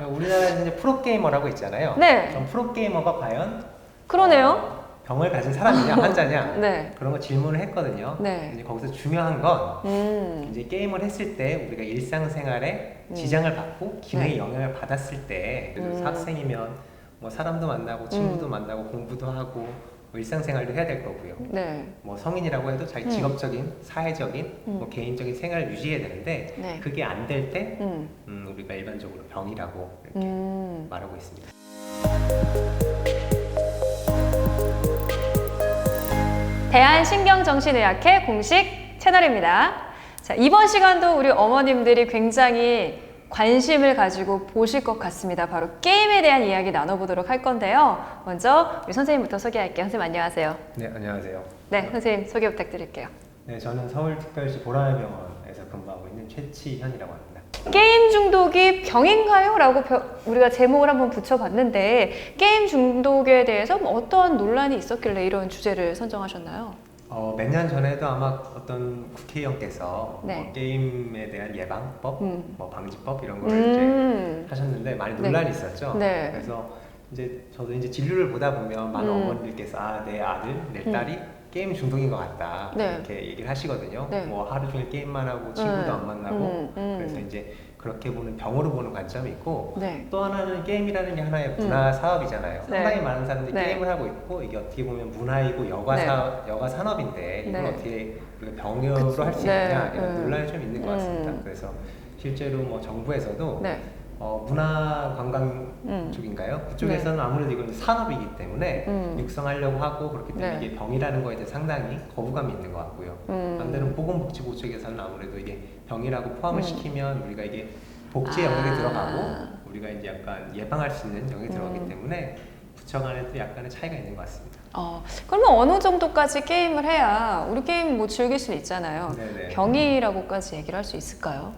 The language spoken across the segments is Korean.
우리나라에서 이제 프로게이머라고 있잖아요. 네. 그럼 프로게이머가 과연 그러네요. 병을 가진 사람이냐, 환자냐 네. 그런 거 질문을 했거든요. 네. 이제 거기서 중요한 건 이제 게임을 했을 때 우리가 일상생활에 지장을 받고 기능에 네. 영향을 받았을 때, 예를 들어서 학생이면 뭐 사람도 만나고 친구도 만나고 공부도 하고 뭐 일상생활도 해야 될 거고요. 네. 뭐 성인이라고 해도 자기 직업적인, 사회적인, 뭐 개인적인 생활을 유지해야 되는데 네. 그게 안 될 때 우리가 일반적으로 병이라고 이렇게 말하고 있습니다. 대한신경정신의학회 공식 채널입니다. 자, 이번 시간도 우리 어머님들이 굉장히 관심을 가지고 보실 것 같습니다. 바로 게임에 대한 이야기 나눠보도록 할 건데요. 먼저 우리 선생님부터 소개할게요. 선생님 안녕하세요. 네, 안녕하세요. 네, 선생님 소개 부탁드릴게요. 네, 저는 서울특별시 보라매병원에서 근무하고 있는 최치현이라고 합니다. 게임 중독이 병인가요? 라고 우리가 제목을 한번 붙여봤는데 게임 중독에 대해서 어떤 논란이 있었길래 이런 주제를 선정하셨나요? 몇 년 전에도 아마 어떤 국회의원께서 네. 뭐 게임에 대한 예방법, 뭐 방지법 이런 거를 이제 하셨는데 많이 네. 논란이 있었죠. 네. 그래서 이제 저도 이제 진료를 보다 보면 많은 어머니들께서 내 아들, 내 딸이 게임 중독인 것 같다 네. 이렇게 얘기를 하시거든요. 네. 뭐 하루 종일 게임만 하고 친구도 안 만나고 그래서 이제 그렇게 보는 병으로 보는 관점이 있고 네. 또 하나는 게임이라는 게 하나의 문화 사업이잖아요. 네. 상당히 많은 사람들이 네. 게임을 하고 있고 이게 어떻게 보면 문화이고 여가 산업인데 이걸 네. 어떻게 우리가 병으로 할 수 네. 있냐 이런 논란이 좀 있는 것 같습니다. 그래서 실제로 뭐 정부에서도 네. 문화 관광 쪽인가요? 그쪽에서는 아무래도 이건 산업이기 때문에 육성하려고 하고 그렇기 때문에 네. 이게 병이라는 거에 대해 상당히 거부감이 있는 것 같고요. 반대로 보건복지부 쪽에서는 아무래도 이게 병이라고 포함을 시키면 우리가 이게 복지 영역에 들어가고 우리가 이제 약간 예방할 수 있는 영역에 들어가기 때문에 부처 간에도 약간의 차이가 있는 것 같습니다. 그러면 어느 정도까지 게임을 해야 우리 게임 뭐 즐길 수 있잖아요. 네네. 병이라고까지 얘기를 할 수 있을까요?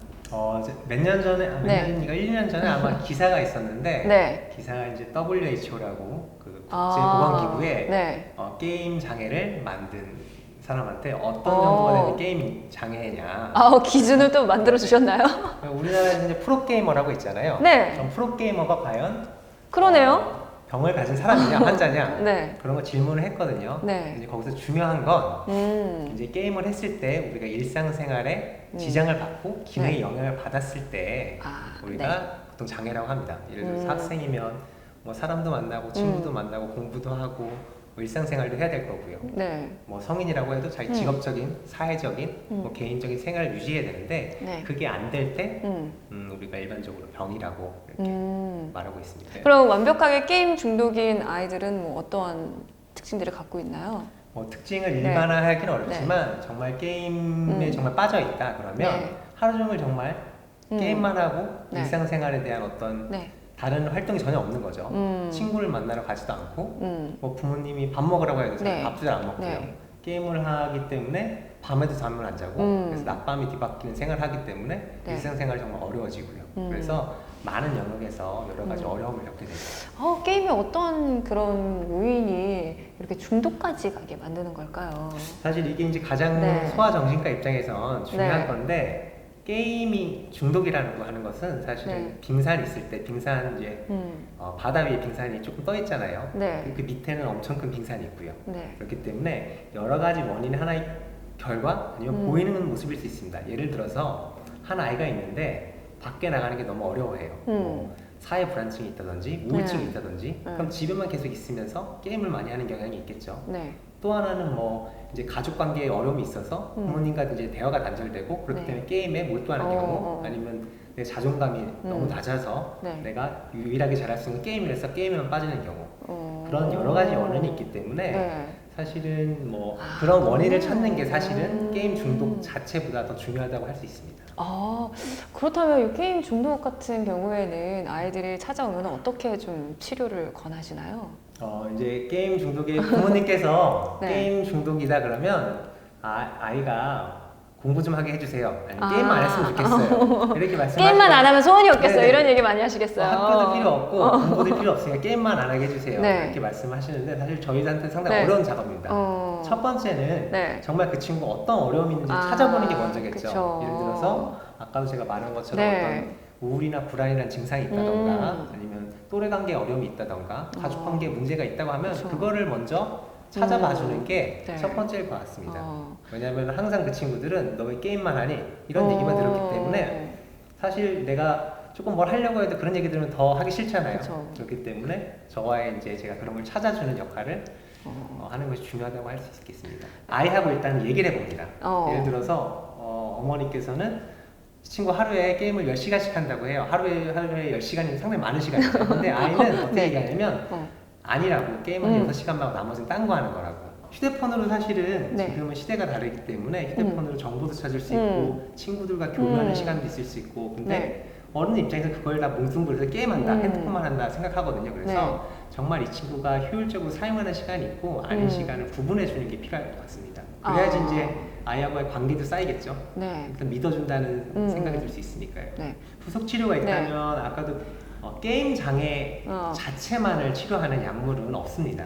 몇 년 전에, 몇 네. 년인가 1년 전에 아마 기사가 있었는데 네. 기사가 이제 WHO라고 그 국제보건기구에 네. 게임 장애를 만든 사람한테 어떤 정도가 되는 게임 장애냐 기준을 또 만들어 주셨나요? 우리나라에서 이제 프로게이머라고 있잖아요. 네. 그럼 프로게이머가 과연 그러네요. 병을 가진 사람이냐 환자냐 네. 그런 거 질문을 했거든요. 네. 이제 거기서 중요한 건 이제 게임을 했을 때 우리가 일상생활에 지장을 받고 기능에 네. 영향을 받았을 때 우리가 보통 장애라고 합니다. 예를 들어서 학생이면 뭐 사람도 만나고 친구도 만나고 공부도 하고 뭐 일상생활도 해야 될 거고요. 네. 뭐 성인이라고 해도 자기 직업적인, 사회적인, 뭐 개인적인 생활을 유지해야 되는데 네. 그게 안 될 때 우리가 일반적으로 병이라고 이렇게 말하고 있습니다. 그럼 완벽하게 게임 중독인 아이들은 뭐 어떠한 특징들을 갖고 있나요? 뭐 특징을 일반화하기는 어렵지만 정말 게임에 정말 빠져 있다 그러면 하루 종일 정말 게임만 하고 일상생활에 대한 어떤 다른 활동이 전혀 없는 거죠. 친구를 만나러 가지도 않고 뭐 부모님이 밥 먹으라고 해도 밥도 잘 안 먹고요. 게임을 하기 때문에 밤에도 잠을 안 자고 그래서 낮밤이 뒤바뀌는 생활을 하기 때문에 일상생활이 정말 어려워지고요. 그래서 많은 영역에서 여러 가지 어려움을 겪게 됩니다. 게임이 어떤 그런 요인이 이렇게 중독까지 가게 만드는 걸까요? 사실 이게 이제 가장 소아정신과 입장에선 중요한 건데 게임이 중독이라는 거 하는 것은 사실은 빙산이 있을 때 빙산 이제 바다 위에 빙산이 조금 떠 있잖아요. 그 밑에는 엄청 큰 빙산이 있고요. 그렇기 때문에 여러 가지 원인 하나의 결과 아니면 보이는 모습일 수 있습니다. 예를 들어서 한 아이가 있는데 밖에 나가는 게 너무 어려워해요. 뭐 사회 불안증이 있다든지 우울증이 있다든지 그럼 집에만 계속 있으면서 게임을 많이 하는 경향이 있겠죠. 또 하나는 뭐 이제 가족 관계에 어려움이 있어서 부모님과 이제 대화가 단절되고 그렇기 때문에 게임에 몰두하는 경우 아니면 내 자존감이 너무 낮아서 내가 유일하게 잘할 수 있는 게임이라서 게임에만 빠지는 경우 그런 여러 가지 원인이 있기 때문에 사실은 뭐 그런 원인을 찾는 게 사실은 게임 중독 자체보다 더 중요하다고 할 수 있습니다. 그렇다면 이 게임 중독 같은 경우에는 아이들이 찾아오면 어떻게 좀 치료를 권하시나요? 이제 게임 중독에 부모님께서 게임 중독이다 그러면 아이가 공부 좀 하게 해주세요. 아니면 게임만 안 했으면 좋겠어요. 이렇게 말씀하시면 게임만 안 하면 소원이 없겠어요. 네네. 이런 얘기 많이 하시겠어요. 학교도 필요 없고 공부도 필요 없으니까 게임만 안 하게 해주세요. 이렇게 말씀하시는데 사실 저희한테 상당히 어려운 작업입니다. 첫 번째는 정말 그 친구가 어떤 어려움이 있는지 찾아보는 게 먼저겠죠. 그쵸. 예를 들어서 아까도 제가 말한 것처럼 어떤 우울이나 불안이라는 증상이 있다던가 아니면 또래 관계에 어려움이 있다던가 가족 관계에 문제가 있다고 하면 그쵸. 그거를 먼저 찾아봐 주는 게 네. 첫 번째일 것 같습니다. 왜냐하면 항상 그 친구들은 너 왜 게임만 하니? 이런 얘기만 들었기 때문에 사실 내가 조금 뭘 하려고 해도 그런 얘기 들으면 더 하기 싫잖아요. 그쵸. 그렇기 때문에 저와의 이제 제가 그런 걸 찾아주는 역할을 하는 것이 중요하다고 할 수 있겠습니다. 아이하고 일단 얘기를 해봅니다. 예를 들어서 어머니께서는 친구 하루에 게임을 10시간씩 한다고 해요. 하루에 10시간이면 상당히 많은 시간이죠. 근데 아이는 어떻게 네. 얘기하냐면 아니라고 게임은 6시간만 하고 나머지는 딴 거 하는 거라고. 휴대폰으로 사실은 네. 지금은 시대가 다르기 때문에 휴대폰으로 정보도 찾을 수 있고 친구들과 교류하는 시간도 있을 수 있고 근데 네. 어른 입장에서 그걸 다 뭉뚱그려서 게임한다, 핸드폰만 한다 생각하거든요. 그래서 네. 정말 이 친구가 효율적으로 사용하는 시간이 있고 아닌 시간을 구분해 주는 게 필요할 것 같습니다. 그래야지 이제 아이하고의 관계도 쌓이겠죠. 네. 일단 믿어준다는 생각이 들 수 있으니까요. 네. 후속 치료가 있다면 아까도 게임 장애 자체만을 치료하는 약물은 없습니다.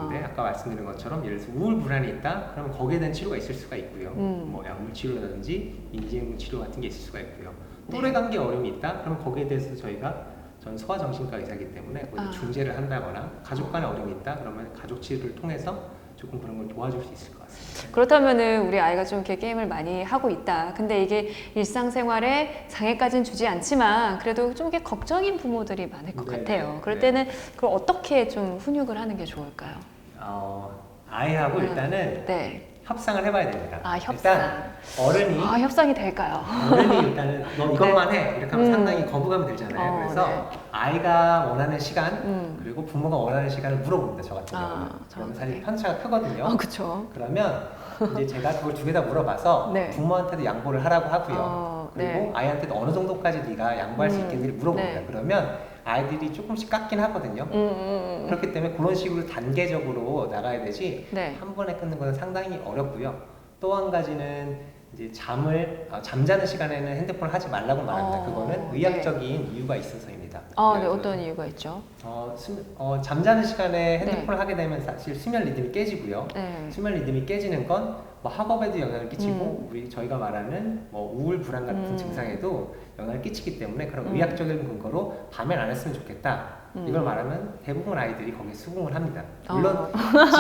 근데 아까 말씀드린 것처럼 예를 들어서 우울 불안이 있다? 그러면 거기에 대한 치료가 있을 수가 있고요. 뭐 약물 치료라든지 인지행동 치료 같은 게 있을 수가 있고요. 또래 관계 어려움이 있다? 그러면 거기에 대해서 저는 소아정신과 의사이기 때문에 중재를 한다거나 가족 간에 어려움이 있다? 그러면 가족 치료를 통해서 조금 그런 걸 도와줄 수 있을 것 같습니다. 그렇다면은 우리 아이가 좀 이렇게 게임을 많이 하고 있다. 근데 이게 일상생활에 장애까지는 주지 않지만 그래도 좀 이렇게 걱정인 부모들이 많을 것 같아요. 그럴 때는 그걸 어떻게 좀 훈육을 하는 게 좋을까요? 아이하고 일단은 네. 협상을 해봐야 됩니다. 협상. 일단 어른이 협상이 될까요? 어른이 일단은 너 이것만 해 이렇게 하면 상당히 거부감이 들잖아요. 그래서 아이가 원하는 시간 그리고 부모가 원하는 시간을 물어봅니다. 저 같은 경우는. 그러면 사실 편차가 크거든요. 그렇죠. 그러면 이제 제가 그걸 두 개 다 물어봐서 네. 부모한테도 양보를 하라고 하고요. 그리고 아이한테도 어느 정도까지 네가 양보할 수 있겠는지 물어봅니다. 그러면 아이들이 조금씩 깎긴 하거든요. 그렇기 때문에 그런 식으로 단계적으로 나가야 되지 한 번에 끊는 것은 상당히 어렵고요. 또 한 가지는 이제 잠자는 시간에는 핸드폰을 하지 말라고 말합니다. 그거는 의학적인 이유가 있어서입니다. 네, 어떤 이유가 있죠? 잠자는 시간에 핸드폰을 하게 되면 사실 수면 리듬이 깨지고요. 수면 리듬이 깨지는 건 뭐 학업에도 영향을 끼치고 저희가 말하는 뭐 우울 불안 같은 증상에도 영향을 끼치기 때문에 그런 의학적인 근거로 밤엔 안 했으면 좋겠다. 이걸 말하면 대부분 아이들이 거기에 수긍을 합니다. 물론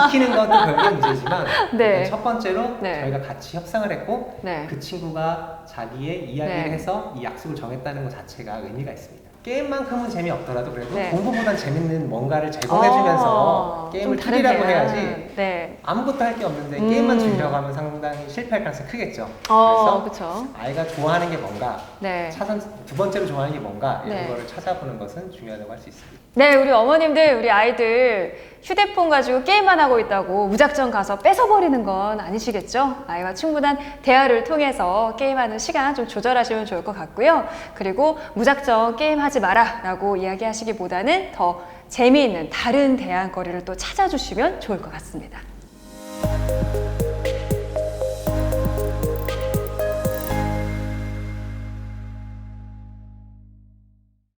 지키는 것도 별개 문제지만 일단 첫 번째로 저희가 같이 협상을 했고 그 친구가 자기의 이야기를 해서 이 약속을 정했다는 것 자체가 의미가 있습니다. 게임만큼은 재미없더라도 그래도 공부보단 재밌는 뭔가를 제공해주면서 게임을 줄이라고 해야지 아무것도 할 게 없는데 게임만 줄이라고 하면 상당히 실패할 가능성이 크겠죠. 그래서 아이가 좋아하는 게 뭔가 두 번째로 좋아하는 게 뭔가 이런 거를 찾아보는 것은 중요하다고 할 수 있습니다. 네, 우리 어머님들, 우리 아이들 휴대폰 가지고 게임만 하고 있다고 무작정 가서 뺏어버리는 건 아니시겠죠? 아이와 충분한 대화를 통해서 게임하는 시간 좀 조절하시면 좋을 것 같고요. 그리고 무작정 게임하지 마라 라고 이야기하시기보다는 더 재미있는 다른 대안거리를 또 찾아주시면 좋을 것 같습니다.